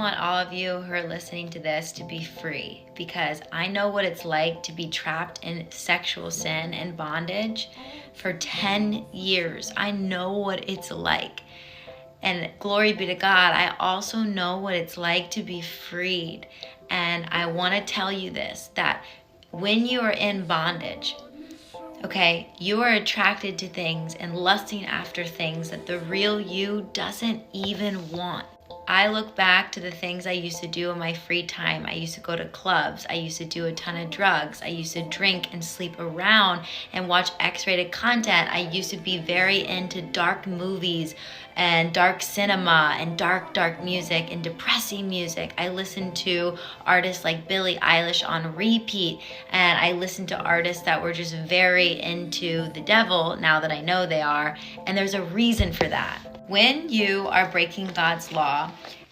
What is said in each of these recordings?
want all of you who are listening to this to be free, because I know what it's like to be trapped in sexual sin and bondage for 10 years. I know what it's like. And glory be to God, I also know what it's like to be freed. And I want to tell you this, that when you are in bondage, okay, you are attracted to things and lusting after things that the real you doesn't even want. I look back to the things I used to do in my free time. I used to go to clubs. I used to do a ton of drugs. I used to drink and sleep around and watch X-rated content. I used to be very into dark movies and dark cinema and dark music and depressing music. I listened to artists like Billie Eilish on repeat, and I listened to artists that were just very into the devil, now that I know they are, and there's a reason for that. When you are breaking God's law,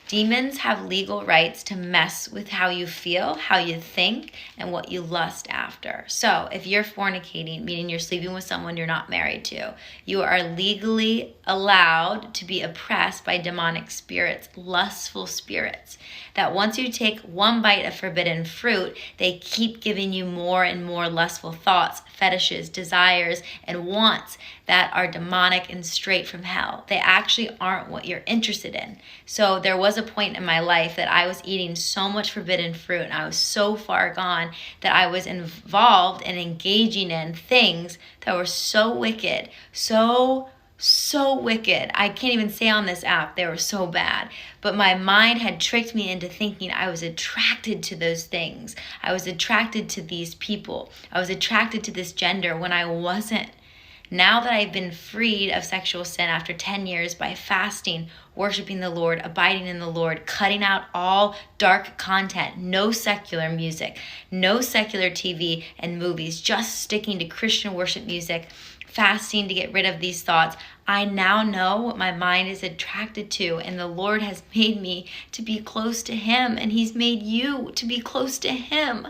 demons have legal rights to mess with how you feel, how you think, and what you lust after. So if you're fornicating, meaning you're sleeping with someone you're not married to, you are legally allowed to be oppressed by demonic spirits, lustful spirits, that once you take one bite of forbidden fruit, they keep giving you more and more lustful thoughts, fetishes, desires, and wants that are demonic and straight from hell. They actually aren't what you're interested in. So there was a point in my life that I was eating so much forbidden fruit and I was so far gone that I was involved and engaging in things that were so wicked, so wicked. I can't even say on this app, they were so bad. But my mind had tricked me into thinking I was attracted to those things. I was attracted to these people. I was attracted to this gender when I wasn't. Now that I've been freed of sexual sin after 10 years by fasting, worshiping the Lord, abiding in the Lord, cutting out all dark content, no secular music, no secular TV and movies, just sticking to Christian worship music, fasting to get rid of these thoughts, I now know what my mind is attracted to, and the Lord has made me to be close to Him, and He's made you to be close to Him.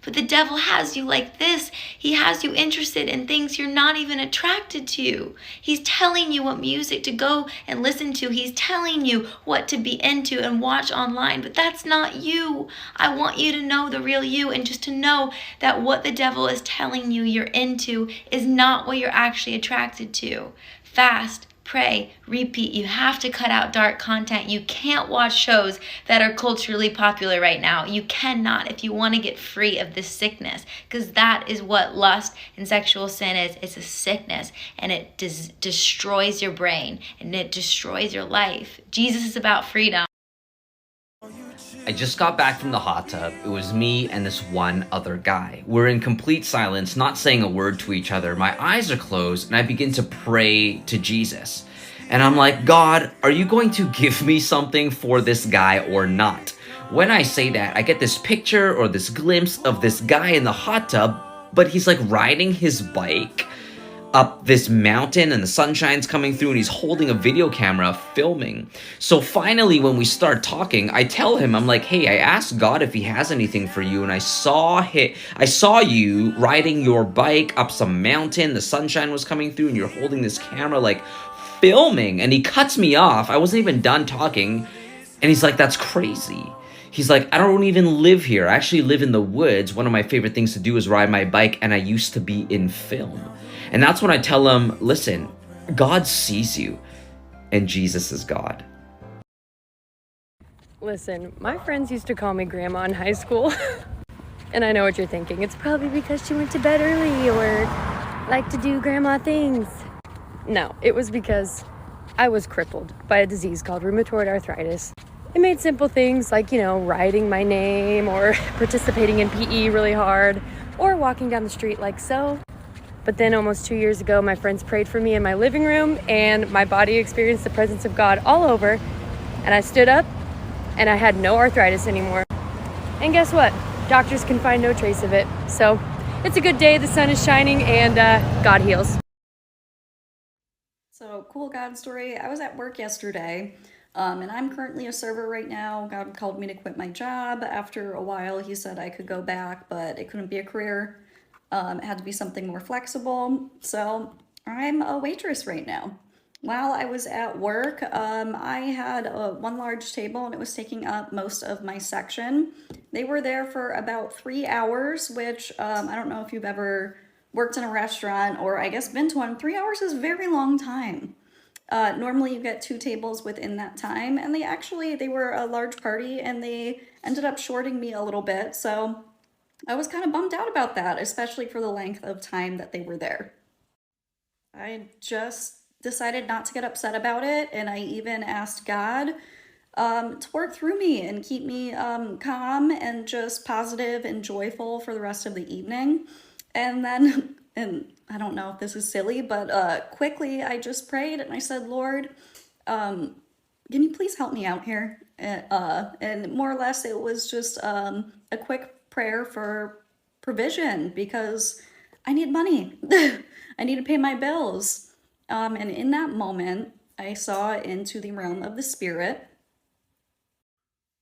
But the devil has you like this. He has you interested in things you're not even attracted to. He's telling you what music to go and listen to. He's telling you what to be into and watch online, but that's not you. I want you to know the real you, and just to know that what the devil is telling you you're into is not what you're actually attracted to. Fast, pray, repeat. You have to cut out dark content. You can't watch shows that are culturally popular right now. You cannot, if you want to get free of this sickness, because that is what lust and sexual sin is. It's a sickness, and it destroys your brain, and it destroys your life. Jesus is about freedom. I just got back from the hot tub. It was me and this one other guy. We're in complete silence, not saying a word to each other. My eyes are closed and I begin to pray to Jesus. And I'm like, God, are you going to give me something for this guy or not? When I say that, I get this picture or this glimpse of this guy in the hot tub, but he's like riding his bike up this mountain and the sunshine's coming through and he's holding a video camera filming. So finally, when we start talking, I tell him, I'm like, hey, I asked God if He has anything for you, and I saw you riding your bike up some mountain, the sunshine was coming through, and you're holding this camera like filming. And he cuts me off. I wasn't even done talking, and he's like, that's crazy. He's like, I don't even live here. I actually live in the woods. One of my favorite things to do is ride my bike, and I used to be in film. And that's when I tell him, listen, God sees you, and Jesus is God. Listen, my friends used to call me Grandma in high school. And I know what you're thinking. It's probably because she went to bed early or liked to do grandma things. No, it was because I was crippled by a disease called rheumatoid arthritis. It made simple things like, writing my name or participating in PE really hard or walking down the street like so. But then almost 2 years ago, my friends prayed for me in my living room and my body experienced the presence of God all over. And I stood up and I had no arthritis anymore. And guess what? Doctors can find no trace of it. So it's a good day. The sun is shining and God heals. So, cool God story. I was at work yesterday, and I'm currently a server right now. God called me to quit my job. After a while, He said I could go back, but it couldn't be a career. It had to be something more flexible. So I'm a waitress right now. while I was at work, I had one large table and it was taking up most of my section. They were there for about 3 hours, which I don't know if you've ever worked in a restaurant or I guess been to one. 3 hours is a very long time. Normally you get 2 tables within that time, and they were a large party and they ended up shorting me a little bit. So I was kind of bummed out about that, especially for the length of time that they were there. I just decided not to get upset about it, and I even asked God to work through me and keep me calm and just positive and joyful for the rest of the evening. And then, and I don't know if this is silly, but quickly I just prayed and I said, Lord, can you please help me out here? And more or less, it was just a quick prayer for provision because I need money. I need to pay my bills. And in that moment, I saw into the realm of the spirit,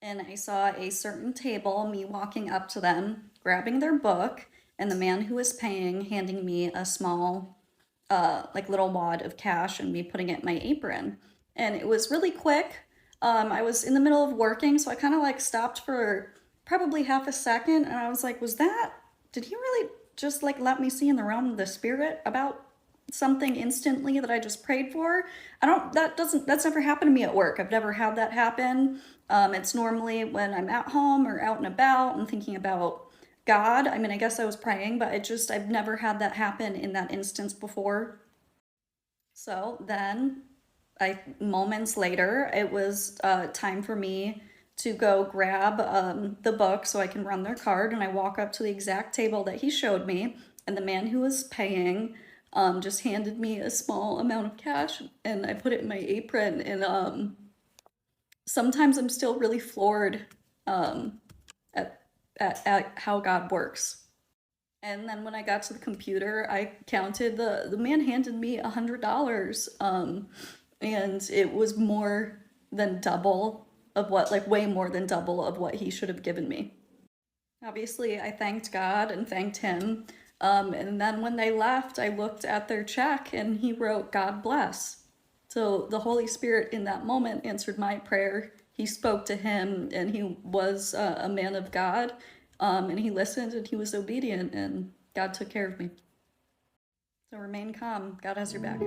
and I saw a certain table, me walking up to them, grabbing their book, and the man who was paying handing me a small like little wad of cash and me putting it in my apron. And it was really quick. I was in the middle of working, so I kind of like stopped for probably half a second, and I was like, did he really just like let me see in the realm of the spirit about something instantly that I just prayed for? That's never happened to me at work. I've never had that happen. It's normally when I'm at home or out and about and thinking about God. I mean, I guess I was praying, but I've never had that happen in that instance before. So then, moments later, it was time for me to go grab the book so I can run their card. And I walk up to the exact table that he showed me, and the man who was paying just handed me a small amount of cash, and I put it in my apron. And sometimes I'm still really floored at, at how God works. And then when I got to the computer, I counted the man handed me $100, and it was more than double of what, like way more than double of what he should have given me. Obviously, I thanked God and thanked him. And then when they left, I looked at their check and he wrote, God bless. So the Holy Spirit in that moment answered my prayer. He spoke to him, and he was a man of God. And he listened and he was obedient, and God took care of me. So remain calm. God has your back.